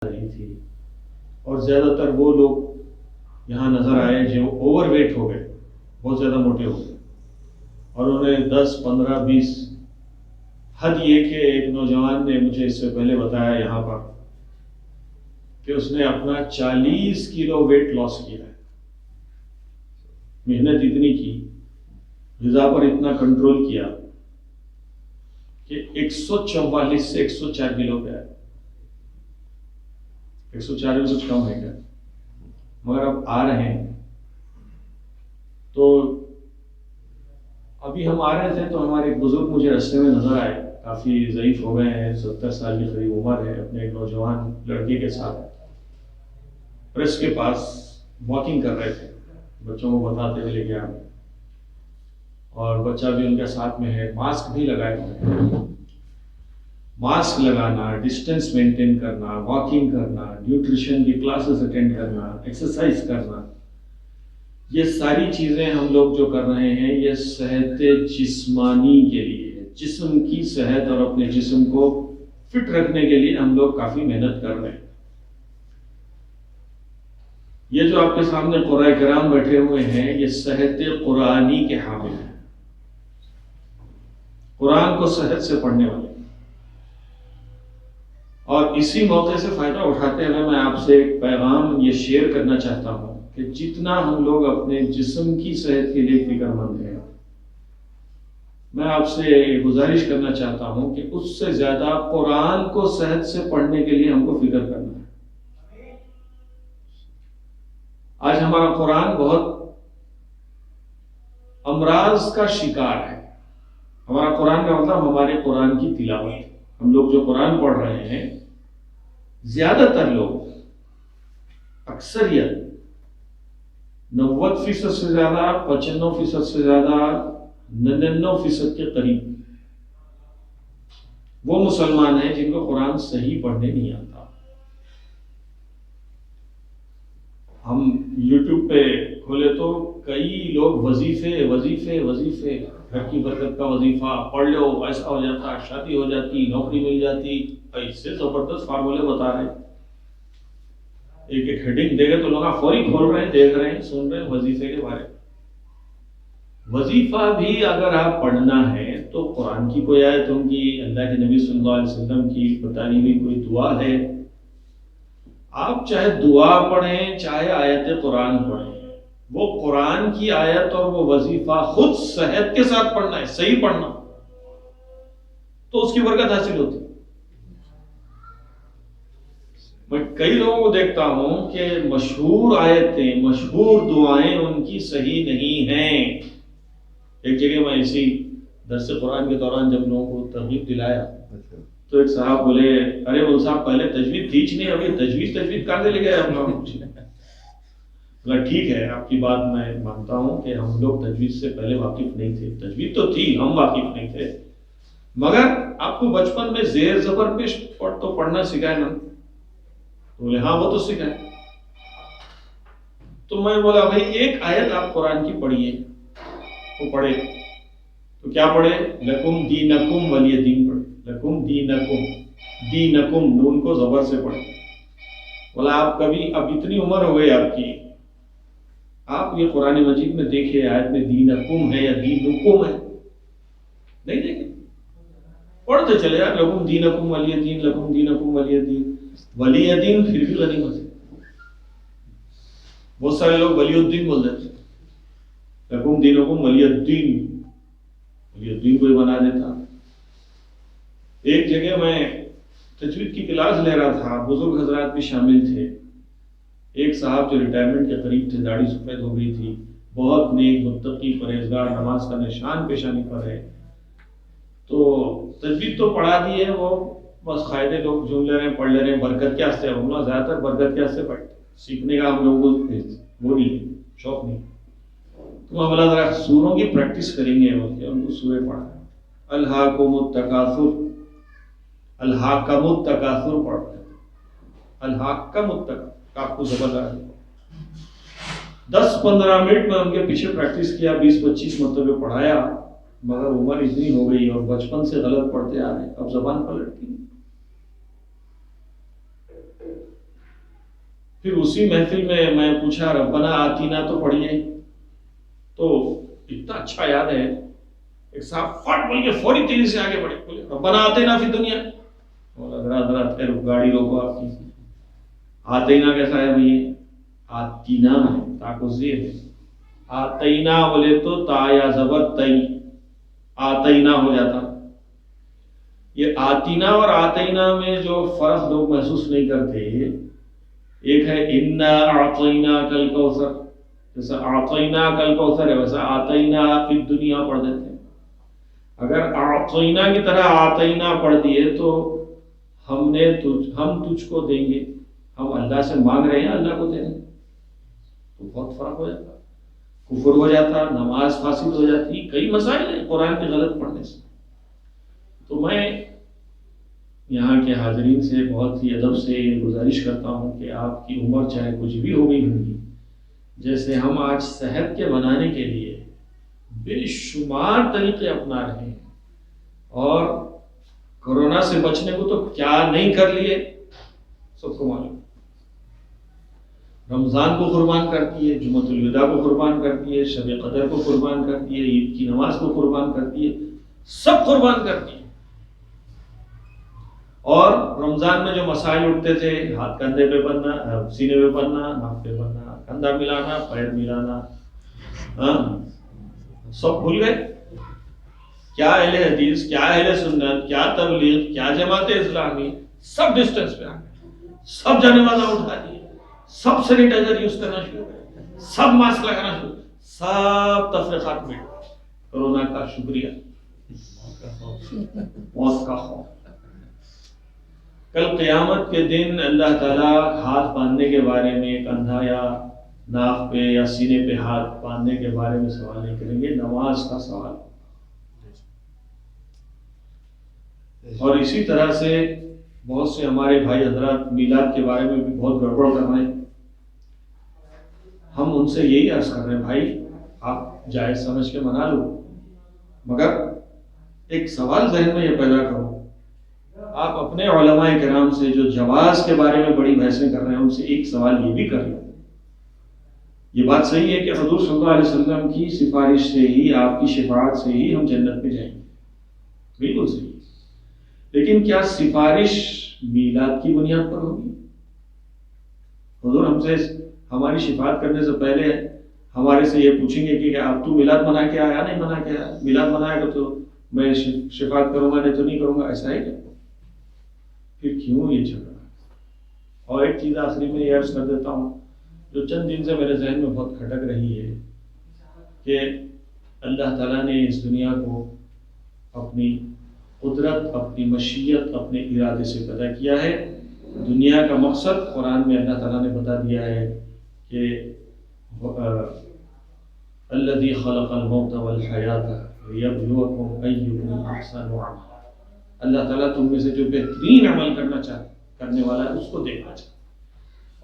رہی تھی، اور زیادہ تر وہ لوگ یہاں نظر آئے جو اوور ویٹ ہو گئے، بہت زیادہ موٹے ہو گئے، اور انہیں 10 15 20، حد یہ کہ ایک نوجوان نے مجھے اس سے پہلے بتایا یہاں پر کہ اس نے اپنا 40 کلو ویٹ لاس کیا ہے، محنت اتنی کی، غذا پر اتنا کنٹرول کیا کہ 144 سے 104 کلو پہ آئے۔ 104 میں کچھ کم ہے کیا؟ مگر اب آ رہے ہیں۔ تو ابھی ہم آ رہے تھے تو ہمارے ایک بزرگ مجھے رستے میں نظر آئے، کافی ضعیف ہو گئے ہیں، 70 سال کے قریب عمر ہے، اپنے ایک نوجوان لڑکی کے ساتھ پریس کے پاس واکنگ کر رہے تھے، بچوں کو بتاتے ہوئے لے کے آ رہے، اور بچہ بھی ان کے ساتھ میں ہے، ماسک بھی لگائے ہوئے ہیں۔ ماسک لگانا، ڈسٹینس مینٹین کرنا، واکنگ کرنا، نیوٹریشن کی کلاسز اٹینڈ کرنا، ایکسرسائز کرنا، یہ ساری چیزیں ہم لوگ جو کر رہے ہیں یہ صحت جسمانی کے لیے ہے، جسم کی صحت اور اپنے جسم کو فٹ رکھنے کے لیے ہم لوگ کافی محنت کر رہے ہیں۔ یہ جو آپ کے سامنے قرآن کرام بیٹھے ہوئے ہیں یہ صحت قرآنی کے حامل ہیں، قرآن کو صحت سے پڑھنے والے، اور اسی موقع سے فائدہ اٹھاتے ہوئے میں آپ سے ایک پیغام یہ شیئر کرنا چاہتا ہوں کہ جتنا ہم لوگ اپنے جسم کی صحت کے لیے فکر مند ہیں، میں آپ سے گزارش کرنا چاہتا ہوں کہ اس سے زیادہ قرآن کو صحت سے پڑھنے کے لیے ہم کو فکر کرنا ہے۔ آج ہمارا قرآن بہت امراض کا شکار ہے۔ ہمارا قرآن کا مطلب ہمارے قرآن کی تلاوت، ہم لوگ جو قرآن پڑھ رہے ہیں، زیادہ تر لوگ، اکثریت 90% سے زیادہ، 95% سے زیادہ، 99% کے قریب وہ مسلمان ہیں جن کو قرآن صحیح پڑھنے نہیں آتا۔ ہم یوٹیوب پہ کھولے تو کئی لوگ وظیفے وظیفے وظیفے، گھر کی برکت کا وظیفہ پڑھ لو ایسا ہو جاتا، شادی ہو جاتی، نوکری مل جاتی، ایسے زبردست فارمولے بتا رہے ہیں، ایک ایک ہیڈنگ دے گئے تو لوگ فوری کھول رہے ہیں، دیکھ رہے ہیں، سن رہے ہیں وظیفے کے بارے میں۔ وظیفہ بھی اگر آپ پڑھنا ہے تو قرآن کی کوئی آیت ہوگی، اللہ کے نبی صلی اللہ علیہ وسلم کی بتائی ہوئی کوئی دعا ہے، آپ چاہے دعا پڑھیں چاہے آیت قرآن پڑھیں، وہ قرآن کی آیت اور وہ وظیفہ خود صحت کے ساتھ پڑھنا ہے، صحیح پڑھنا، تو اس کی برکت حاصل ہوتی ہے۔ میں کئی لوگوں کو دیکھتا ہوں کہ مشہور آیتیں، مشہور دعائیں ان کی صحیح نہیں ہیں۔ ایک جگہ میں اسی درس قرآن کے دوران جب لوگوں کو ترغیب دلایا تو ایک صاحب بولے، ارے وہ صاحب پہلے تجوید تھی نہیں، ابھی تجوید کہاں سے لے گئے آپ لوگ؟ بولا ٹھیک ہے، آپ کی بات میں مانتا ہوں کہ ہم لوگ تجوید سے پہلے واقف نہیں تھے، تجوید تو تھی، ہم واقف نہیں تھے، مگر آپ کو بچپن میں زیر زبر پیش تو پڑھنا سکھائے نا؟ بولے ہاں وہ تو سکھائے۔ تو میں بولا بھائی ایک آیت آپ قرآن کی پڑھیے، وہ پڑھے تو کیا پڑھے؟ لکم دینکم ولی دین پڑھے، لکم دینکم، دینکم نون کو زبر سے پڑھے۔ بولا آپ کبھی، اب اتنی عمر ہو گئی آپ کی، آپ یہ قرآن مجید میں دیکھیں آیت میں دینکم ہے یا دینکم ہے؟ نہیں دیکھیں، پڑھتے چلے یار، لکم دینکم ولی دین، لکم دینکم ولی دین، ولی دین پھر بھی غنیمت ہے۔ بہت سارے لوگ ولی الدین بول دیتے، لکم دینکم ولی الدین، ولی الدین کوئی بنا دیتا۔ ایک جگہ میں تجوید کی کلاس لے رہا تھا، بزرگ حضرات بھی شامل تھے، ایک صاحب جو ریٹائرمنٹ کے قریب تھے، داڑھی سفید ہو گئی تھی، بہت نیک متقی پرہیزگار، نماز کا نشان پیشانی پر ہے، تو تجوید تو پڑھا دی ہے، وہ بس قاعدے لوگ جم لے رہے ہیں، پڑھ لے رہے ہیں، برکت کے واسطے، ہم لوگ زیادہ تر برکت کے واسطے پڑھتے، سیکھنے کا ہم لوگوں کو وہ نہیں، شوق نہیں۔ تو ہم اللہ ذرا سوروں کی پریکٹس کریں گے، ان کو سورے پڑھا، الہاکم التکاثر، الہاکم التکاثر پڑھتے ہیں، الہاکم التکاثر، آپ کو زبر لگا 10 15 منٹ میں ان کے پیچھے پریکٹس کیا، 20 25 مرتبہ پڑھایا، مگر عمر اتنی ہو گئی اور بچپن سے غلط پڑھتے آ رہے، اب زبان پلٹ گئی۔ پھر اسی محفل میں میں پوچھا ربنا آتینا تو پڑھیے، تو اتنا اچھا یاد ہے ایک صاحب فٹ بول کے فوری تیزی سے آگے بڑھے، بولے ربنا آتینا فی دنیا، اور حضرات خیر گاڑی روکو آپ کی، آتینا کیسا ہے بھائی؟ آتینا ہے، تاکو زیر ہے، آتینا بولے تو تا یا زبر تئی، آتینا ہو جاتا۔ یہ آتینا اور آتینا میں جو فرق لوگ محسوس نہیں کرتے، ایک ہے انا اعطینا کل کوثر، جیسا اعطینا کل کوثر ہے ویسا آتینا فی الدنیا پڑھ دیتے ہیں۔ اگر اعطینا کی طرح آتینا پڑھ دیے تو ہم تجھ کو دیں گے، ہم اللہ سے مانگ رہے ہیں اللہ کو دیں گے، تو بہت فرق ہو جاتا، کفر ہو جاتا، نماز فاسد ہو جاتی، کئی مسائل ہیں قرآن کے غلط پڑھنے سے۔ تو میں یہاں کے حاضرین سے بہت ہی ادب سے یہ گزارش کرتا ہوں کہ آپ کی عمر چاہے کچھ بھی ہو گئی ہوگی، جیسے ہم آج صحت کے بنانے کے لیے بے شمار طریقے اپنا رہے ہیں، اور کورونا سے بچنے کو تو کیا نہیں کر لیے سب کو معلوم۔ رمضان کو قربان کرتی ہے، جمعۃ الوداع کو قربان کرتی ہے، شب قدر کو قربان کرتی ہے، عید کی نماز کو قربان کرتی ہے، سب قربان کرتی ہے۔ اور رمضان میں جو مسائل اٹھتے تھے، ہاتھ کندھے پہ بننا، سینے پہ بننا، ناک پہ بننا، کندھا ملانا، پیر ملانا، سب بھول گئے۔ کیا اہل حدیث، کیا اہل سنت، کیا تبلیغ، کیا جماعت اسلامی، سب ڈسٹینس پہ آ گئے، سب جانے والا اٹھا دیے، سب سینیٹائزر یوز کرنا شروع کرے، سب ماسک لگانا شروع، سب تفریقات میں کورونا کا شکریہ، موت کا خوف۔ کل قیامت کے دن اللہ تعالیٰ ہاتھ باندھنے کے بارے میں، کندھا یا ناک پہ یا سینے پہ ہاتھ باندھنے کے بارے میں سوال نہیں کریں گے، نماز کا سوال۔ اور اسی طرح سے بہت سے ہمارے بھائی حضرات میلاد کے بارے میں بھی بہت گڑبڑ کر رہے ہیں، ہم ان سے یہی عرض کر رہے ہیں بھائی آپ جائز سمجھ کے منا لو، مگر ایک سوال ذہن میں یہ پیدا کرو، آپ اپنے علماء کرام سے جو جواز کے بارے میں بڑی بحثیں کر رہے ہیں ان سے ایک سوال یہ بھی کر لو، یہ بات صحیح ہے کہ حضور صلی اللہ علیہ وسلم کی سفارش سے ہی، آپ کی شفاعت سے ہی ہم جنت میں جائیں گے، بالکل صحیح، لیکن کیا سفارش میلاد کی بنیاد پر ہوگی؟ حضور ہم سے ہماری شفاعت کرنے سے پہلے ہمارے سے یہ پوچھیں گے کہ آپ تو میلاد منا کے آیا نہیں منا کے آیا؟ میلاد منائے گا تو میں شفاعت کروں گا، نہیں تو نہیں کروں گا، ایسا ہے کیا؟ پھر کیوں یہ جھگڑا؟ اور ایک چیز آخری میں یہ عرض کر دیتا ہوں جو چند دن سے میرے ذہن میں بہت کھٹک رہی ہے کہ اللہ تعالیٰ نے اس دنیا کو اپنی قدرت، اپنی مشیت، اپنے ارادے سے پیدا کیا ہے۔ دنیا کا مقصد قرآن میں اللہ تعالیٰ نے بتا دیا ہے کہ الذی خلق الموت والحیات لیبلوکم ایکم احسن عملا، اللہ تعالیٰ تم میں سے جو بہترین عمل کرنے والا ہے اس کو دیکھنا چاہتا ہے۔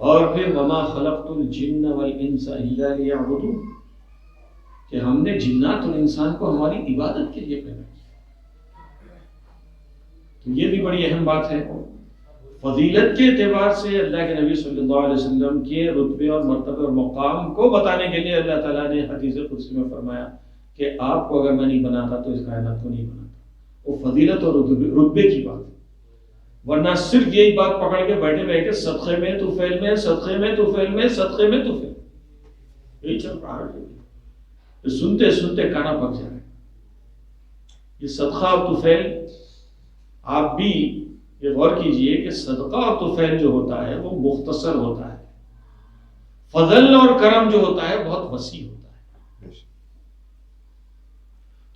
اور پھر وما خلقت الجن والانس الا لیعبدون، کہ ہم نے جنات اور انسان کو ہماری عبادت کے لیے پیدا کیا۔ تو یہ بھی بڑی اہم بات ہے۔ فضیلت کے اعتبار سے اللہ کے نبی صلی اللہ علیہ وسلم کے رتبے اور مرتبے اور مقام کو بتانے کے لیے اللہ تعالیٰ نے حدیث قدسی میں فرمایا کہ آپ کو اگر میں نہیں بناتا تو اس کائنات کو نہیں بناتا۔ وہ فضیلت اور رتبے کی بات ہے، ورنہ صرف یہی بات پکڑ کے بیٹھے رہے کہ صدقے میں طفیل میں، صدقے میں طفیل میں، صدقے میں طفیل، یہی چل رہا ہے، سنتے سنتے کانا پک جائے۔ یہ صدقہ اور طفیل، آپ بھی یہ غور کیجئے کہ صدقہ اور طفیل جو ہوتا ہے وہ مختصر ہوتا ہے، فضل اور کرم جو ہوتا ہے بہت وسیع ہوتا ہے۔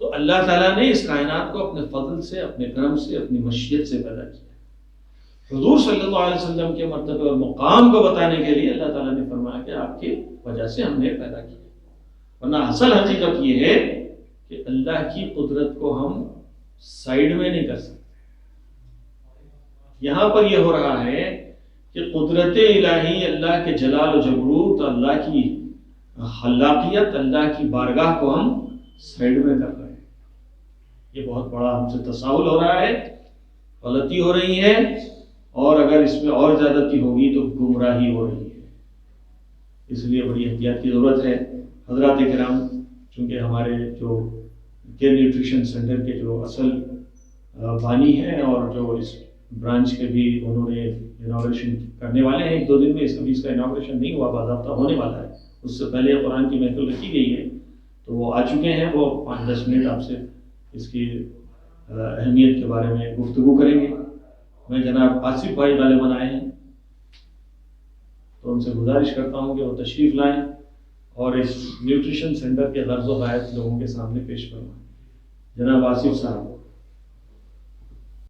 تو اللہ تعالیٰ نے اس کائنات کو اپنے فضل سے، اپنے کرم سے، اپنی مشیت سے پیدا کیا۔ حضور صلی اللہ علیہ وسلم کے مرتبے اور مقام کو بتانے کے لیے اللہ تعالیٰ نے فرمایا کہ آپ کی وجہ سے ہم نے پیدا کیا، ورنہ اصل حقیقت یہ ہے کہ اللہ کی قدرت کو ہم سائیڈ میں نہیں کر سکتے۔ یہاں پر یہ ہو رہا ہے کہ قدرت الہی، اللہ کے جلال و جبروت، اللہ کی خلاقیت، اللہ کی بارگاہ کو ہم سائیڈ میں کر رہے ہیں۔ یہ بہت بڑا ہم سے تساہل ہو رہا ہے، غلطی ہو رہی ہے، اور اگر اس میں اور زیادتی ہوگی تو گمراہی ہو رہی ہے۔ اس لیے بڑی احتیاط کی ضرورت ہے. حضرات کرام، چونکہ ہمارے جو کیئر نیوٹریشن سینٹر کے جو اصل بانی ہیں اور جو اس برانچ کے بھی انہوں نے انوگریشن کرنے والے ہیں 1-2 دن میں، اس کا انوگریشن نہیں ہوا، باضابطہ ہونے والا ہے. اس سے پہلے قرآن کی محفل رکھی گئی ہے، تو وہ آ چکے ہیں. وہ 5-10 منٹ آپ سے اس کی اہمیت کے بارے میں گفتگو کریں گے. میں جناب آصف بھائی غالباً آئے ہیں، تو ان سے گزارش کرتا ہوں کہ وہ تشریف لائیں اور اس نیوٹریشن سینٹر کے غرض و غایت لوگوں کے سامنے پیش کروائیں. جناب آصف صاحب.